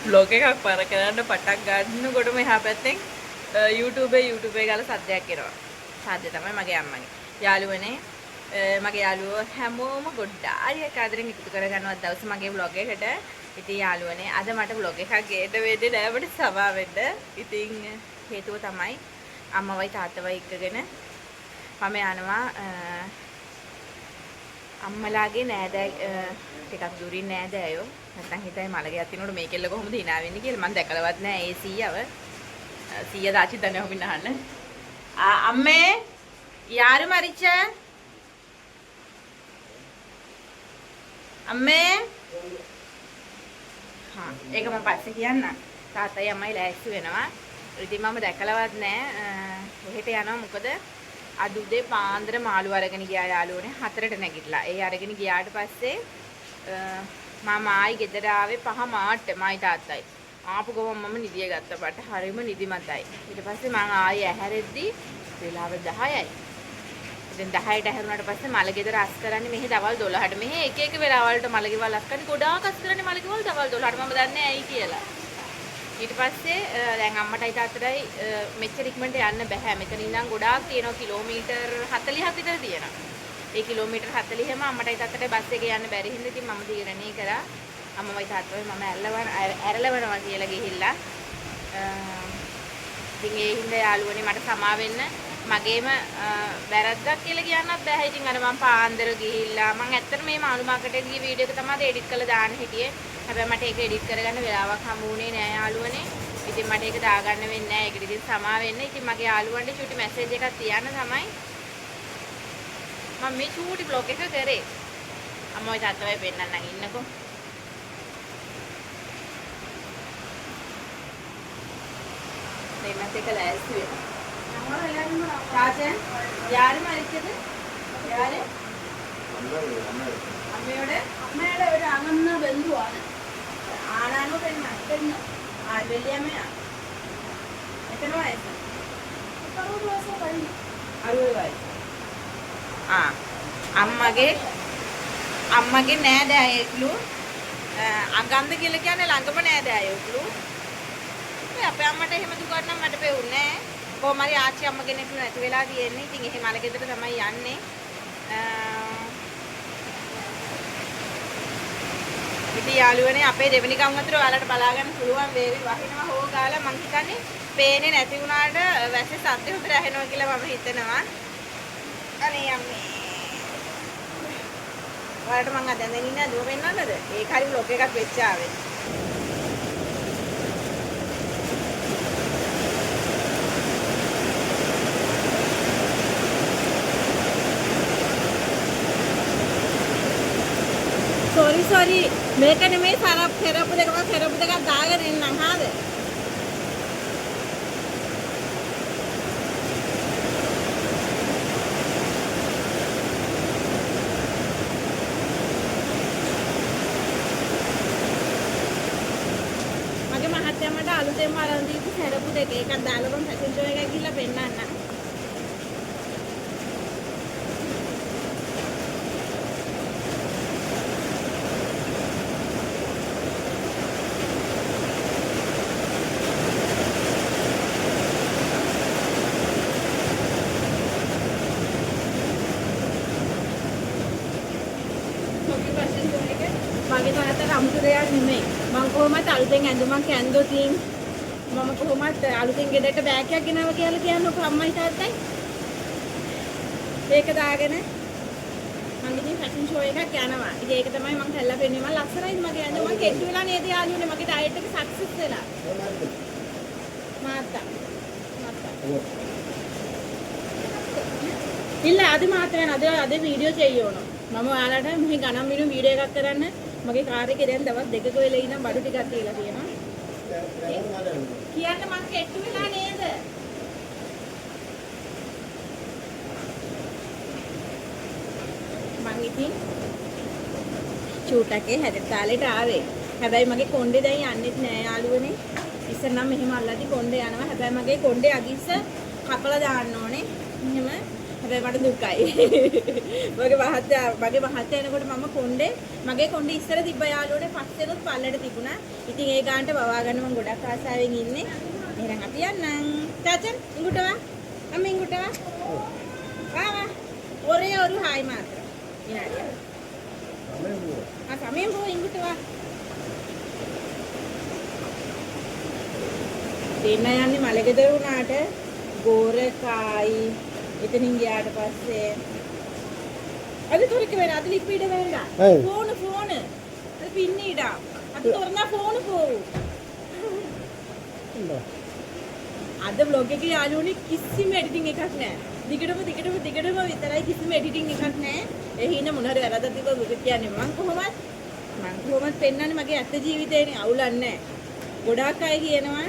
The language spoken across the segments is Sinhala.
බ්ලොග් එකක් පර කරන්න පටක් ගන්නකොට මෙහා පැත්තෙන් YouTube එක ගාලා සද්දයක් එනවා. සද්ද තමයි මගේ අම්මගේ. යාළුවනේ මගේ යාළුවෝ හැමෝම ගොඩාක් ආදරෙන් එකතු කරගන්නවත් දවස් මගේ බ්ලොග් එකට. ඉතින් යාළුවනේ අද මට බ්ලොග් එකක් ගේන්න වෙන්නේ නෑ මට සමා වෙන්න. ඉතින් හේතුව තමයි අම්මවයි තාත්තවයි එක්කගෙන මම යනවා අම්මලාගේ නෑදෑ ටිකක් දුරින් නෑදෑයෝ නැත්තම් හිතයි මලගේ අතිනොට මේකෙල්ල කොහොමද hina වෙන්නේ කියලා මම දැකලවත් නෑ ඒ සීයව සීය දාචි දන්නේ හොමින් අහන්න අම්මේ යාරු මරිච්ච අම්මේ හා ඒක මම පස්සේ කියන්න තාත්තයි අම්මයි ලෑස්ති වෙනවා ඉතින් මම දැකලවත් නෑ එහෙට යනවා මොකද අද උදේ පාන්දර මාළු අරගෙන ගියා යාළුවනේ 4ට නැගිටලා. ඒ අරගෙන ගියාට පස්සේ මම ආයි ගෙදර ආවේ 5 මාට මයි තාත්තයි. ආපු ගමන් මම නිදිය ගත්තා. බට හරියම නිදිමතයි. ඊට පස්සේ මම ආයි ඇහැරෙද්දි වෙලාව 10යි. ඉතින් 10ට ඇහැරුණාට පස්සේ මල ගෙදර අස් කරන්නේ මෙහි දවල් 12ට. මෙහි එක එක වෙලාවලට මල ගෙවල් අස් කරන්නේ ගොඩාක් අස් කරන්නේ මල ගෙවල් දවල් 12ට. මම දන්නේ ඇයි කියලා. ඊට පස්සේ දැන් අම්මටයි තාත්තටයි මෙච්චර ඉක්මනට යන්න බෑ. මෙතන ඉඳන් ගොඩාක් තියෙනවා කිලෝමීටර් 40ක් විතර තියෙනවා. ඒ කිලෝමීටර් 40ම අම්මටයි තාත්තටයි බස් එකේ යන්න බැරි හින්දා ඉතින් මම තීරණය කරා අම්මමයි තාත්තමයි මම ඇරලවනවා කියලා ගිහිල්ලා. ඉතින් ඒ හින්දා යාළුවනේ මට සමා වෙන්න මගේම වැරද්දක් කියලා කියන්නත් බෑ. ඉතින් අර මම පාන්දර ගිහිල්ලා මම ඇත්තට මේ මාළු මාකටේ ගිය වීඩියෝ එක තමයි එඩිට් කරලා දාන්න හිටියේ. හැබැයි මට ඒක එඩිට් කරගන්න වෙලාවක් හම්බ වුණේ නෑ යාළුවනේ. ඉතින් මට ඒක දාගන්න වෙන්නේ නෑ. ඒකට ඉතින් සමා වෙන්න. ඉතින් මගේ යාළුවන්ට චූටි මැසේජ් එකක් තියන්න තමයි මම මේ චූටි බ්ලොග් එක කරේ. අම්මයි තාත්තවයි පෙන්නන්නම් ඉන්නකෝ. දෙන්නත් එක ලෑස්ති වෙනවා. රාජන් යාරි මරිච්චද? යාරි අම්මയോട് ഒരു അകന്ന ബന്ധുവാണ് ആണാണോ പെണ്ണ് ആ വലിയമ്മയാ എത്ര വയസ്സ് 60 വയസ്സ് കഴിഞ്ഞു 60 വയസ്സ് ആ අම්මගේ නෑදෑයෙක්ලු අගන්ද කියලා කියන්නේ ළඟම නෑදෑයෙක්ලු අපේ අම්මට එහෙම දුකක් නම් මට පෙවුන්නේ නෑ කොහොම හරි ආච්චි අම්ම කෙනෙක් නැති වෙලා තියෙන්නේ ඉතින් එහෙම මල ගෙදර තමයි යන්නේ ඉතින් යාළුවනේ අපේ දෙවෙනි ගම් අතර ඔයාලට බලා ගන්න පුළුවන් වේවි වහිනවා හො ගාලා මං හිතන්නේ පේන්නේ නැති වුණාට වැස්සේ සද්ද උතර ඇහෙනවා කියලා මම හිතනවා අනේ අම්මේ ඔයාලට මං අද දැන් ඉන්නේ දුව වෙන්නන්නද ඒක හරි බ්ලොග් එකක් වෙච්ච ආවේ sorry මේක නෙමෙයි සරප්පු දෙකක් දාගෙන ඉන්නම් හාද මගේ මහත්තයා මට අලුතෙන්ම අරන් දීපු සරප්පු දෙක එකක් දාලා මම ෆැෂන් ෂෝ එකක් ගිහලා පෙන්නන්න මගේ තාත්තට අමුතුරයක් නෙමෙයි මම කොහොමද අලුතෙන් ඇඳුමක් ඇඳොතින් මම කොහොමද අලුතෙන් ගෙදරට බෑග් එකක් ගෙනාවා කියලා කියන්නකො අම්මයි තාත්තයි ඒක දාගෙන මම ඉතින් ෆැෂන් ෂෝ එකක් යනවා ඉතින් ඒක තමයි මම හැල්ලා පෙන්නේ මම ලස්සනයි මගේ ඇඳුම මම කෙට්ටු වෙලා නේද යාළුවනේ මගේ ඩයට් එක සක්සස් වෙලා මාත්තා இல்ல அது மாத்திரம் அதே வீடியோ செய்யணும் මම ඔයාලට මෙහි ගණන් මිනු වීඩියෝ එකක් කරන්න මගේ කාර් එකේ දැන් දවස් දෙකක වෙලා ඉඳන් බඩු ටිකක් තියලා තියෙනවා කියන්න මං කෙට්ටු වෙලා නේද මං ඉතින් චූටකේ හැදතාලේට ආවේ හැබැයි මගේ කොණ්ඩේ දැන් යන්නෙත් නෑ යාළුවනේ ඉස්සර නම් මෙහෙම අල්ලද්දි කොණ්ඩේ යනවා හැබැයි මගේ කොණ්ඩේ අගිස්ස කපලා දාන්න ඕනේ මෙහෙම හැබැයි මට දුකයි. මගේ මහත්තයා එනකොට මම මගේ කොණ්ඩේ ඉස්සර තිබ්බ යාළුවනේ පස්සෙනුත් පල්ලෙට තිබුණා. ඉතින් ඒ ගානට වවා ගන්න මම ගොඩක් ආසාවෙන් ඉන්නේ. එහෙනම් අපි යන්නම්. චාචන් ඉඟුට වා. අම්ම ඉඟුට වා. වා. ஒரே ஒரு ஹாய் மாத்திரம். வினாடியா. சமயம் போ இங்கிட்டு வா. දෙන්න යන්නේ මලගෙදර වුණාට ගෝරකයි එතනින් ගියාට පස්සේ அது துரைக்க வேண்டாம் அது லிக்விட் வேண்டாம் ஃபோன் அது பின்னிடா அது തുറന്നാ ஃபோன் போവും අද vlog එකේ යාළුවනේ කිසිම එඩිටින් එකක් නැහැ දිගටම විතරයි කිසිම එඩිටින් එකක් නැහැ ඒ හින මොනවාරි වැරද්දක් තිබ්බ මොකද කියන්නේ මං කොහොමද පෙන්නන්නේ මගේ ඇත්ත ජීවිතේනේ අවුලක් නැහැ ගොඩාක් අය කියනවා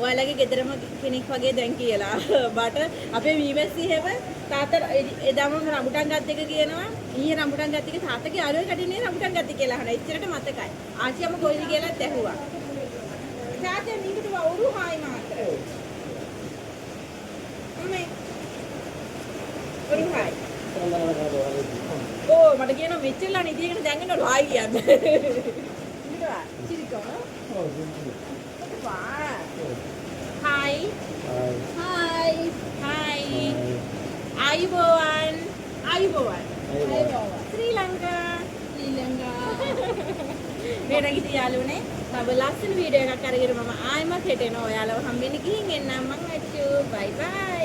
ඔයාලගේ ගෙදරම කෙනෙක් වගේ දැන් කියලා. බට අපේ වීමැස්සි හැම තාත්තා එදාම රඹුටන් ගත්ත එක කියනවා. ඊයේ රඹුටන් ගත්ත එක තාත්තගේ ආලෝය කටින්නේ රඹුටන් ගත්ත කියලා අහන. එච්චරට මතකයි. ආච්චියම කොයිද කියලාත් ඇහුවා. තාත්තා නිකට වවුරු හායි මාත්‍ර. අම්මේ. ඔරු හායි. ඕ මට කියනවා මෙච්චරලා නිදියකට දැන් එනවලු හායි කියන්නේ. නිකවා. චිරිකම. Wow. Hi. Ayubowan. Sri Lanka. මේ නැගිට යාළුවනේ මම ලස්සන වීඩියෝ එකක් අරගෙන මම ආයෙමත් හෙට එනවා ඔයාලව හම්බෙන්න ගිහින් එන්නම් මං අච්චු bye bye